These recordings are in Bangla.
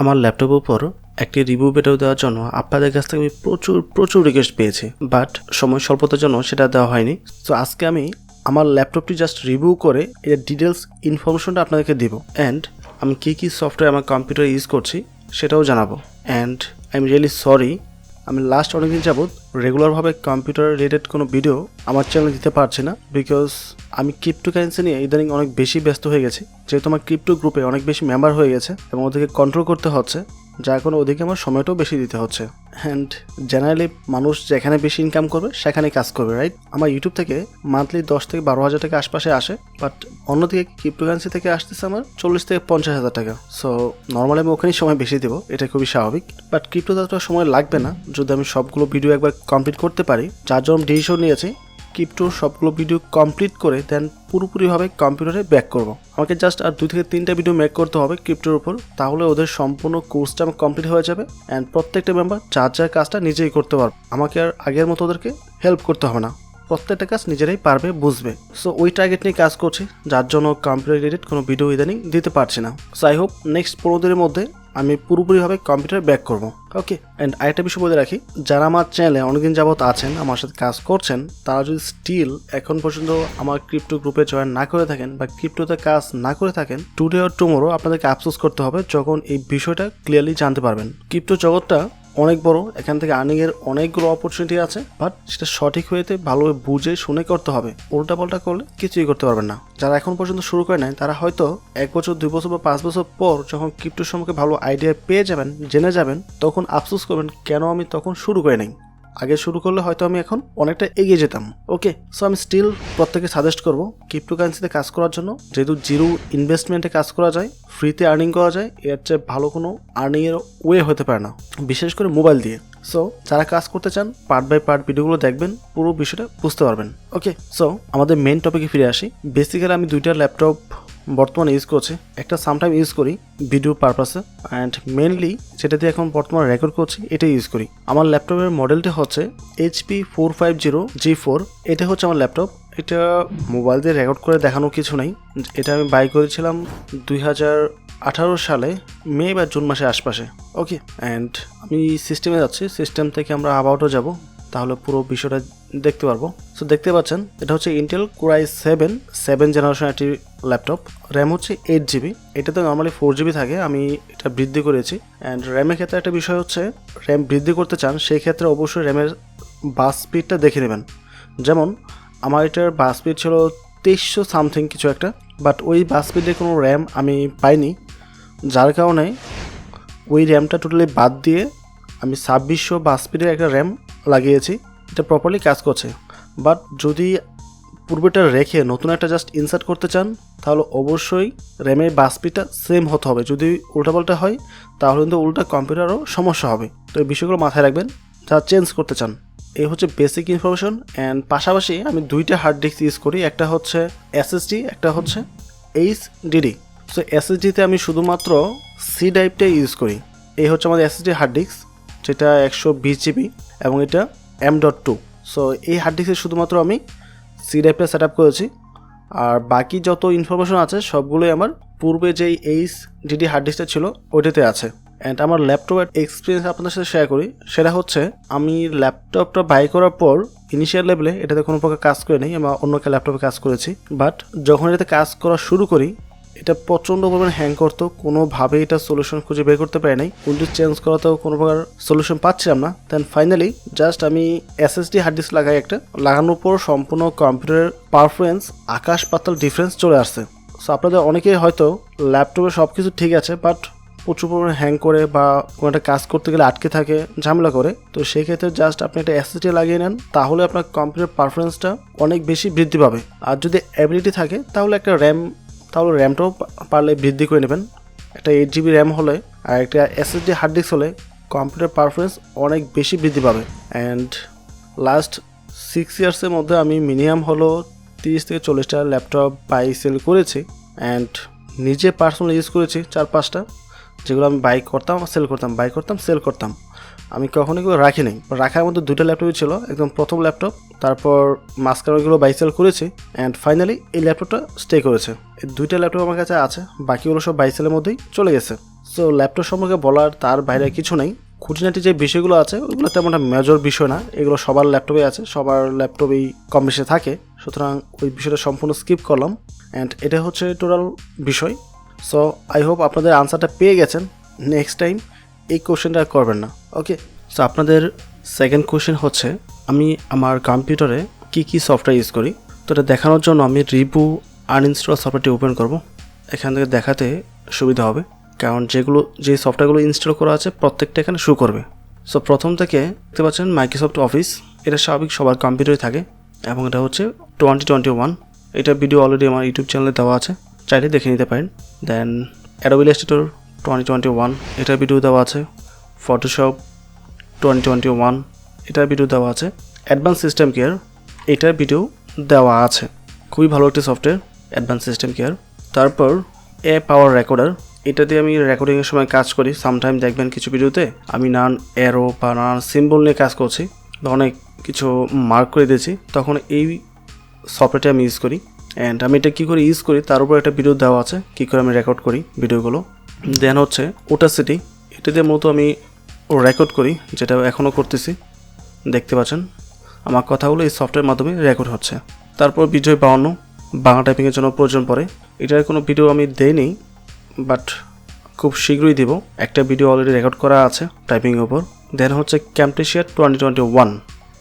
আমার ল্যাপটপের উপর একটি রিভিউ ভিডিও দেওয়ার জন্য আপনাদের কাছ থেকে আমি প্রচুর রিকোয়েস্ট পেয়েছি, বাট সময় স্বল্পতার জন্য সেটা দেওয়া হয়নি। তো আজকে আমি আমার ল্যাপটপটি জাস্ট রিভিউ করে এর ডিটেলস ইনফরমেশনটা আপনাদেরকে দিব, অ্যান্ড আমি কী সফটওয়্যার আমার কম্পিউটারে ইউজ করছি সেটাও জানাবো। And I am really sorry, আমি লাস্ট অনেকদিন যাবৎ রেগুলারভাবে কম্পিউটার রিলেটেড কোনো ভিডিও আমার চ্যানেলে দিতে পারছি না, বিকজ আমি ক্রিপ্টোকারেন্সি নিয়ে ইদানিং অনেক বেশি ব্যস্ত হয়ে গেছি। যেহেতু আমার ক্রিপ্টো গ্রুপে অনেক বেশি মেম্বার হয়ে গেছে এবং ওদেরকে কন্ট্রোল করতে হচ্ছে, যার কারণে ওদিকে আমার সময়টাও বেশি দিতে হচ্ছে। অ্যান্ড জেনারেলি মানুষ যেখানে বেশি ইনকাম করবে সেখানেই কাজ করবে, রাইট? আমার ইউটিউব থেকে মান্থলি 10 থেকে 12,000 টাকা আশপাশে আসে, বাট অন্যদিকে ক্রিপ্টোকারেন্সি থেকে আসতেছে আমার 40 থেকে 50,000 টাকা। সো নর্মালি আমি ওখানেই সময় বেশি দেবো, এটা খুবই স্বাভাবিক। বাট ক্রিপ্টোতে তো সময় লাগবে না যদি আমি সবগুলো ভিডিও একবার কমপ্লিট করতে পারি, যার জন্য ডিসিশন নিয়েছি ক্রিপ্টোর সবগুলো ভিডিও কমপ্লিট করে দেন পুরোপুরিভাবে কম্পিউটারে ব্যাক করব। আমাকে জাস্ট আর 2 থেকে 3টা ভিডিও মেক করতে হবে ক্রিপ্টোর উপর, তাহলে ওদের সম্পূর্ণ কোর্সটা আমার কমপ্লিট হয়ে যাবে। অ্যান্ড প্রত্যেকটা মেম্বার যার কাজটা নিজেই করতে পারবে, আমাকে আর আগের মতো ওদেরকে হেল্প করতে হবে না, প্রত্যেকটা কাজ নিজেরাই পারবে, বুঝবে। সো ওই টার্গেট নিয়ে কাজ করছি, যার জন্য কম্পিউটার রিলেটেড কোনো ভিডিও ইদানিং দিতে পারছি না। সো আই হোপ নেক্সট 15 দিনের মধ্যে আমি পুরোপুরিভাবে কম্পিউটার ব্যাক করবো। ওকে, অ্যান্ড আরেকটা বিষয় বলে রাখি, যারা আমার চ্যানেলে অনেকদিন যাবত আছেন, আমার সাথে কাজ করছেন, তারা যদি স্টিল এখন পর্যন্ত আমার ক্রিপ্টো গ্রুপে জয়েন না করে থাকেন বা ক্রিপ্টোতে কাজ না করে থাকেন, টুডে অর টুমোরো আপনাদেরকে আফসোস করতে হবে যখন এই বিষয়টা ক্লিয়ারলি জানতে পারবেন। ক্রিপ্টো জগৎটা অনেক বড়, এখান থেকে আর্নিংয়ের অনেকগুলো অপরচুনিটি আছে, বাট সেটা সঠিক হয়েতে ভালোভাবে বুঝে শুনে করতে হবে। উল্টাপাল্টা করলে কিছুই করতে পারবেন না। যারা এখন পর্যন্ত শুরু করে নাই, তারা হয়তো 1 বছর 2 বছর বা 5 বছর পর যখন ক্রিপ্টোর সম্পর্কে ভালো আইডিয়া পেয়ে যাবেন, জেনে যাবেন, তখন আফসোস করবেন কেন আমি তখন শুরু করে নাই। আগে শুরু করলে হয়তো আমি এখন অনেকটা এগিয়ে যেতাম। ওকে, সো আমি স্টিল প্রত্যেকে সাজেস্ট করবো ক্রিপ্টোকারেন্সিতে কাজ করার জন্য, যেহেতু জিরো ইনভেস্টমেন্টে কাজ করা যায়, ফ্রিতে আর্নিং করা যায়, এর চেয়ে ভালো কোনো আর্নিংয়ের ওয়ে হতে পারে না, বিশেষ করে মোবাইল দিয়ে। সো যারা কাজ করতে চান পার্ট বাই পার্ট ভিডিওগুলো দেখবেন, পুরো বিষয়টা বুঝতে পারবেন। ওকে, সো আমাদের মেন টপিকে ফিরে আসি। বেসিক্যালি আমি 2টা ল্যাপটপ বর্তমানে ইউজ করছি। একটা সামটাইম ইউজ করি ভিডিও পারপাসে, অ্যান্ড মেনলি যেটা দিয়ে এখন বর্তমানে রেকর্ড করছি এটাই ইউজ করি। আমার ল্যাপটপের মডেলটা হচ্ছে HP 450G4। এটা হচ্ছে আমার ল্যাপটপ। এটা মোবাইল দিয়ে রেকর্ড করে দেখানো কিছু নাই। এটা আমি বাই করেছিলাম 2018 সালে মে বা জুন মাসের আশপাশে। ওকে, অ্যান্ড আমি সিস্টেমে যাচ্ছি, সিস্টেম থেকে আমরা অ্যাবাউটও যাব, তাহলে পুরো বিষয়টা দেখতে পারবো। সো দেখতে পাচ্ছেন এটা হচ্ছে ইন্টেল কোর i7 জেনারেশন একটি ল্যাপটপ। র্যাম হচ্ছে 8GB। এটাতে নর্মালি 4GB থাকে, আমি এটা বৃদ্ধি করেছি। অ্যান্ড র্যামের ক্ষেত্রে একটা বিষয় হচ্ছে, র্যাম বৃদ্ধি করতে চান সেই ক্ষেত্রে অবশ্যই র্যামের বাস স্পিডটা দেখে নেবেন। যেমন আমার এটার বাস স্পিড ছিল 2300 সামথিং কিছু একটা, বাট ওই বাস স্পিডের কোনো র্যাম আমি পাইনি, যার কারণে ওই র্যামটা টোটালি বাদ দিয়ে আমি 2600 বাস স্পিডের একটা র্যাম লাগিয়েছি। এটা প্রপারলি কাজ করছে। বাট যদি পূর্বেটা রেখে নতুন একটা জাস্ট ইনসার্ট করতে চান, তাহলে অবশ্যই র্যামের বাস স্পিডটা সেম হতে হবে। যদি উল্টাপাল্টা হয় তাহলে কিন্তু উল্টা কম্পিউটারও সমস্যা হবে। তো এই বিষয়গুলো মাথায় রাখবেন যা চেঞ্জ করতে চান। এই হচ্ছে বেসিক ইনফরমেশন। অ্যান্ড পাশাপাশি আমি 2টা হার্ড ডিস্ক ইউজ করি, একটা হচ্ছে SSD, একটা হচ্ছে HDD। সো SSDতে আমি শুধুমাত্র সি ড্রাইভটাই ইউজ করি। এই হচ্ছে আমাদের SSD হার্ড ডিস্ক, যেটা 120GB, এবং এটা M.2। সো এই হার্ড ডিস্কে শুধুমাত্র আমি সি ড্রাইভটা সেট আপ করেছি, আর বাকি যত ইনফরমেশন আছে সবগুলোই আমার পূর্বে যেই HDD হার্ড ডিস্কটা ছিল ওইটাতে আছে। অ্যান্ড আমার ল্যাপটপের এক্সপিরিয়েন্স আপনাদের সাথে শেয়ার করি। সেটা হচ্ছে, আমি ল্যাপটপটা বাই করার পর ইনিশিয়াল লেভেলে এটাতে কোনো প্রকার কাজ করে নেই, আমরা অন্য একটা ল্যাপটপে কাজ করেছি। বাট যখন এটাতে কাজ করা শুরু করি, এটা প্রচণ্ড পরিমাণে হ্যাং করতো, কোনোভাবে এটা সলিউশন খুঁজে বের করতে পারি নাই। উইন্ডোজ চেঞ্জ করাতেও কোনো প্রকার সলিউশন পাচ্ছিলাম না। দেন ফাইনালি জাস্ট আমি SSD হার্ড ডিস্ক লাগাই একটা, লাগানোর পর সম্পূর্ণ কম্পিউটারের পারফরমেন্স আকাশ পাতাল ডিফারেন্স চলে আসছে। সো আপনাদের অনেকেই হয়তো ল্যাপটপে সব কিছু ঠিক আছে, বাট প্রচুর পরিমাণে হ্যাং করে বা কোনো একটা কাজ করতে গেলে আটকে থাকে, ঝামেলা করে। তো সেই ক্ষেত্রে জাস্ট আপনি একটা SSD লাগিয়ে নেন, তাহলে আপনার কম্পিউটার পারফরমেন্সটা অনেক বেশি বৃদ্ধি পাবে। আর যদি অ্যাবিলিটি থাকে তাহলে একটা র্যামটাও পারলে বৃদ্ধি করে নেবেন। একটা 8GB র্যাম হলে আর একটা SSD হার্ড ডিস্ক হলে কম্পিউটার পারফরমেন্স অনেক বেশি বৃদ্ধি পাবে। অ্যান্ড লাস্ট 6 ইয়ার্সের মধ্যে আমি মিনিমাম হলো 30 থেকে 40টা ল্যাপটপ বাই সেল করেছি। অ্যান্ড নিজে পার্সোনালি ইউজ করেছি 4-5টা, যেগুলো আমি বাই করতাম সেল করতাম, বাই করতাম সেল করতাম। আমি কখনো এগুলো রাখি নাই। রাখার মধ্যে 2টা ল্যাপটপই ছিল, একদম প্রথম ল্যাপটপ, তারপর মাঝখানে ওইগুলো বাইসেল করেছি অ্যান্ড ফাইনালি এই ল্যাপটপটা স্টে করেছে। এই 2টা ল্যাপটপ আমার কাছে আছে, বাকিগুলো সব বাইসেলের মধ্যেই চলে গেছে। সো ল্যাপটপ সম্পর্কে বলার তার বাইরে কিছু নেই। খুঁটিনাটি যে বিষয়গুলো আছে ওইগুলো তেমন একটা মেজর বিষয় না, এগুলো সবার ল্যাপটপে আছে, সবার ল্যাপটপেই কম বেশি থাকে, সুতরাং ওই বিষয়টা সম্পূর্ণ স্কিপ করলাম অ্যান্ড এটা হচ্ছে টোটাল বিষয়। সো আই হোপ আপনাদের আনসারটা পেয়ে গেছেন। নেক্সট টাইম এই কোশ্চেনটা করবেন না। ওকে, সো আপনাদের সেকেন্ড কোশ্চেন হচ্ছে আমি আমার কম্পিউটারে কি সফটওয়্যার ইউজ করি। তো এটা দেখানোর জন্য আমি রিবু আনইনস্টল সফটওয়্যারটি ওপেন করব। এখান থেকে দেখাতে সুবিধা হবে, কারণ যে সফটওয়্যারগুলো ইনস্টল করা আছে প্রত্যেকটা এখানে শো করবে। সো প্রথম থেকে দেখতে পাচ্ছেন মাইক্রোসফট অফিস, এটা স্বাভাবিক সবার কম্পিউটারে থাকে এবং এটা হচ্ছে 2021। এটা ভিডিও অলরেডি আমার ইউটিউব চ্যানেলে দেওয়া আছে, চাইলে দেখে নিতে পারেন। দেন অ্যাডোবি ইলাস্ট্রেটর 2021, এটার ভিডিও দেওয়া আছে। ফটোশপ 2021, এটার ভিডিও দেওয়া আছে। অ্যাডভান্স সিস্টেম কেয়ার, এটার ভিডিও দেওয়া আছে। খুবই ভালো একটি সফটওয়্যার অ্যাডভান্স সিস্টেম কেয়ার। তারপর পাওয়ার রেকর্ডার, এটা দিয়ে আমি রেকর্ডিংয়ের সময় কাজ করি। সামটাইম দেখবেন কিছু ভিডিওতে আমি নানান অ্যারো বা নানান সিম্বল নিয়ে কাজ করছি বা অনেক কিছু মার্ক করে দিয়েছি, তখন এই সফটওয়্যারটি আমি ইউজ করি। অ্যান্ড আমি এটা কী করে ইউজ করি তার উপর একটা ভিডিও দেওয়া আছে, কী করে আমি রেকর্ড করি ভিডিওগুলো। দেন হচ্ছে ওটাসিটি, এটা দিয়ে মূলত আমি রেকর্ড করি, যেটা এখনও করতেছি। দেখতে পাচ্ছেন আমার কথাগুলো এই সফটওয়্যারের মাধ্যমে রেকর্ড হচ্ছে। তারপর বিজয় 52, বাংলা টাইপিংয়ের জন্য প্রয়োজন পড়ে। এটার কোনো ভিডিও আমি দেইনি, বাট খুব শীঘ্রই দিব। একটা ভিডিও অলরেডি রেকর্ড করা আছে টাইপিংয়ের উপর। দেন হচ্ছে ক্যামটেশিয়া 2021,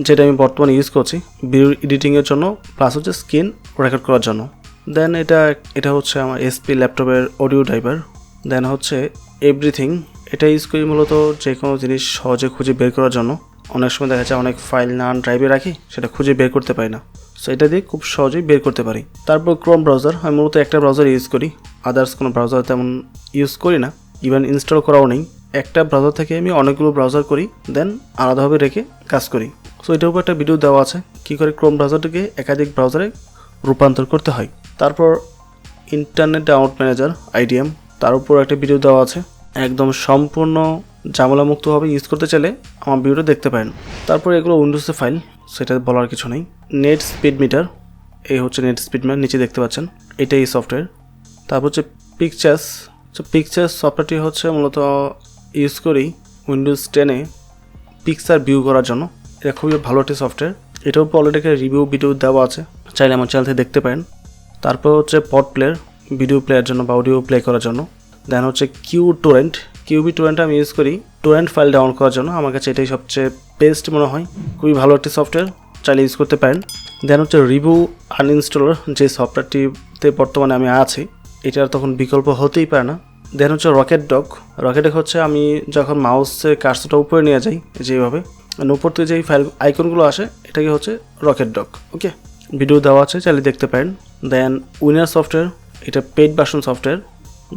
যেটা আমি বর্তমানে ইউজ করছি ভিডিও এডিটিংয়ের জন্য, প্লাস হচ্ছে স্ক্রিন রেকর্ড করার জন্য। দেন এটা হচ্ছে আমার এসপি ল্যাপটপের অডিও ড্রাইভার। দেন হচ্ছে এভরিথিং, এটা ইউজ করি মূলত যে কোনো জিনিস সহজে খুঁজে বের করার জন্য। অনেক সময় দেখা যায় অনেক ফাইল নান ড্রাইভে রাখি, সেটা খুঁজে বের করতে পারি না, সো এটা দিয়ে খুব সহজেই বের করতে পারি। তারপর ক্রোম ব্রাউজার, আমি মূলত একটা ব্রাউজার ইউজ করি, আদার্স কোনো ব্রাউজার তেমন ইউজ করি না, ইভেন ইনস্টল করাও নেই। একটা ব্রাউজার থেকে আমি অনেকগুলো ব্রাউজার করি, দেন আলাদাভাবে রেখে কাজ করি। সো এটার উপর একটা ভিডিও দেওয়া আছে কী করে ক্রোম ব্রাউজারটিকে একাধিক ব্রাউজারে রূপান্তর করতে হয়। তারপর ইন্টারনেট ডাউনলোড ম্যানেজার IDM, তার উপর একটা ভিডিও দেওয়া আছে। একদম সম্পূর্ণ ঝামেলামুক্তভাবে ইউজ করতে চাইলে আমার ভিডিওটা দেখতে পারেন। তারপর এগুলো উইন্ডোজের ফাইল, সেটা বলার কিছু নেই। নেট স্পিড মিটার, এই হচ্ছে নেট স্পিড মিটার, নিচে দেখতে পাচ্ছেন, এটাই এই সফটওয়্যার। তারপর হচ্ছে পিকচার্স, পিকচার্স সফটওয়্যারটি হচ্ছে মূলত ইউজ করি উইন্ডোজ 10-এ পিকচার ভিউ করার জন্য। এটা খুবই ভালো একটি সফটওয়্যার, এটার উপর অলরেডি একটা রিভিউ ভিডিও দেওয়া আছে, চাইলে আমার চ্যানেল থেকে দেখতে পারেন। তারপর হচ্ছে পড প্লেয়ার, ভিডিও প্লেয়ার জন্য বা অডিও প্লে করার জন্য। দেন হচ্ছে কিউবি টোরেন্ট আমি ইউজ করি টোরেন্ট ফাইল ডাউনলোড করার জন্য। আমার কাছে এটাই সবচেয়ে বেস্ট মনে হয়, খুবই ভালো একটি সফটওয়্যার, চাইলে ইউজ করতে পারেন। দেন হচ্ছে রিবু আনইনস্টলার, যে সফটওয়্যারটিতে বর্তমানে আমি আছি, এটার তখন বিকল্প হতেই পারে না। দেন হচ্ছে রকেট ডগ হচ্ছে আমি যখন মাউসের কার্সরটা উপরে নিয়ে যাই যেভাবে, উপর থেকে যেই ফাইল আইকনগুলো আসে এটাকে হচ্ছে রকেট ডগ। ওকে, ভিডিও দেওয়া আছে, চাইলে দেখতে পারেন। দেন উইনার সফটওয়্যার, এটা পেইড ভার্সন সফটওয়্যার,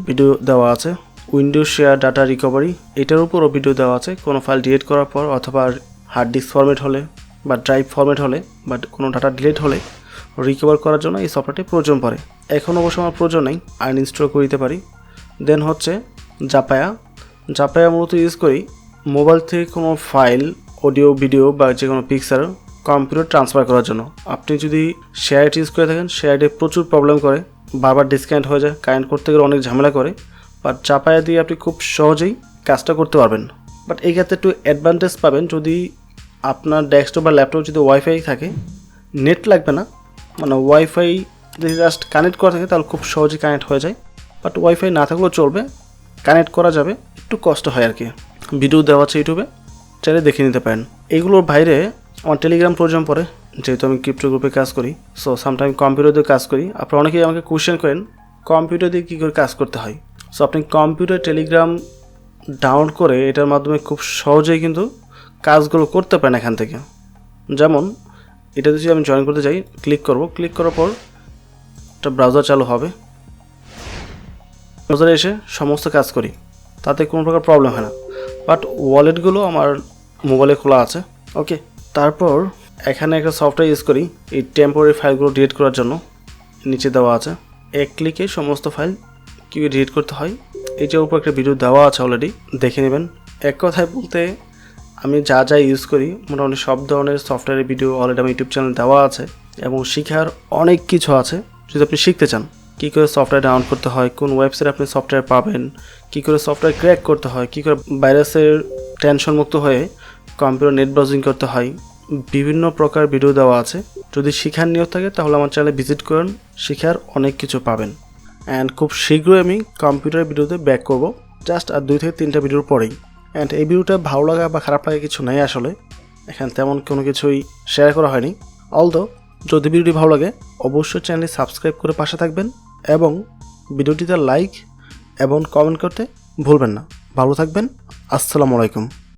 ভিডিও দেওয়া আছে। উইন্ডোজ শেয়ার ডাটা রিকভারি, এটার উপরও ভিডিও দেওয়া আছে। কোনো ফাইল ডিলিট করার পর অথবা হার্ড ডিস্ক ফরম্যাট হলে বা ড্রাইভ ফরম্যাট হলে বা কোনো ডাটা ডিলিট হলে রিকভার করার জন্য এই সফটওয়্যারটি প্রয়োজন পড়ে। এখন অবশ্য আমার প্রয়োজন নেই, আনইনস্টল করে দিতে পারি। দেন হচ্ছে জাপায়া মূলত ইউজ করি মোবাইল থেকে কোনো ফাইল, অডিও, ভিডিও বা যে কোনো পিকচার কম্পিউটার ট্রান্সফার করার জন্য। আপনি যদি শেয়ার ইউজ করে থাকেন, শেয়ারটি প্রচুর প্রবলেম করে, বারবার ডিসকানেক্ট হয়ে যায়, কানেক্ট করতে গেলে অনেক ঝামেলা করে, বাট জাপায়া দিয়ে আপনি খুব সহজেই কাজটা করতে পারবেন। বাট এই ক্ষেত্রে একটু অ্যাডভান্টেজ পাবেন, যদি আপনার ডেস্কটপ বা ল্যাপটপ যদি ওয়াইফাই থাকে, নেট লাগবে না, মানে ওয়াইফাই যদি জাস্ট কানেক্ট করা থাকে তাহলে খুব সহজেই কানেক্ট হয়ে যায়। বাট ওয়াইফাই না থাকলেও চলবে, কানেক্ট করা যাবে, একটু কষ্ট হয় আর কি। ভিডিও দেওয়া আছে ইউটিউবে, চাইলে দেখে নিতে পারেন। এইগুলোর বাইরে আমার টেলিগ্রাম প্রয়োজন পড়ে, যেহেতু আমি ক্রিপ্টো গ্রুপে কাজ করি, সো সামটাইম কম্পিউটার দিয়ে কাজ করি। আপনারা অনেকেই আমাকে কোয়েশ্চেন করেন কম্পিউটার দিয়ে কী করে কাজ করতে হয়। সো আপনি কম্পিউটার টেলিগ্রাম ডাউনলোড করে এটার মাধ্যমে খুব সহজেই কিন্তু কাজগুলো করতে পারেন এখান থেকে। যেমন এটাতে যদি আমি জয়েন করতে যাই, ক্লিক করার পর একটা ব্রাউজার চালু হবে, ব্রাউজারে এসে সমস্ত কাজ করি, তাতে কোনো প্রকার প্রবলেম হয় না। বাট ওয়ালেটগুলো আমার মোবাইলে খোলা আছে। ওকে, তারপর এখানে একটা সফটওয়্যার ইউজ করি এই টেম্পোরারি ফাইলগুলো ডিলিট করার জন্য, নিচে দেওয়া আছে। এক ক্লিকে সমস্ত ফাইল কীভাবে ডিলিট করতে হয়, এইটার উপর একটা ভিডিও দেওয়া আছে অলরেডি, দেখে নেবেন। এক কথায় বলতে আমি যা যা ইউজ করি মোটামুটি সব ধরনের সফটওয়্যারের ভিডিও অলরেডি আমার ইউটিউব চ্যানেল দেওয়া আছে এবং শেখার অনেক কিছু আছে। যদি আপনি শিখতে চান কী করে সফটওয়্যার ডাউনলোড করতে হয়, কোন ওয়েবসাইটে আপনি সফটওয়্যার পাবেন, কী করে সফটওয়্যার ক্র্যাক করতে হয়, কী করে ভাইরাসের টেনশন মুক্ত হয়ে কম্পিউটার নেট ব্রাউজিং করতে হয়, বিভিন্ন প্রকার ভিডিও দেওয়া আছে। যদি শেখার নিয়ত থাকে তাহলে আমার চ্যানেলে ভিজিট করুন, শেখার অনেক কিছু পাবেন। অ্যান্ড খুব শীঘ্রই আমি কম্পিউটার ভিডিওতে ব্যাক করব, জাস্ট আর 2 থেকে 3টা ভিডিওর পরেই। অ্যান্ড এই ভিডিওটা ভালো লাগা বা খারাপ লাগা কিছু নেই, আসলে এখানে তেমন কোনো কিছুই শেয়ার করা হয়নি। অলদো যদি ভিডিওটি ভালো লাগে অবশ্যই চ্যানেলটি সাবস্ক্রাইব করে পাশে থাকবেন এবং ভিডিওটিতে লাইক এবং কমেন্ট করতে ভুলবেন না। ভালো থাকবেন। আসসালামু আলাইকুম।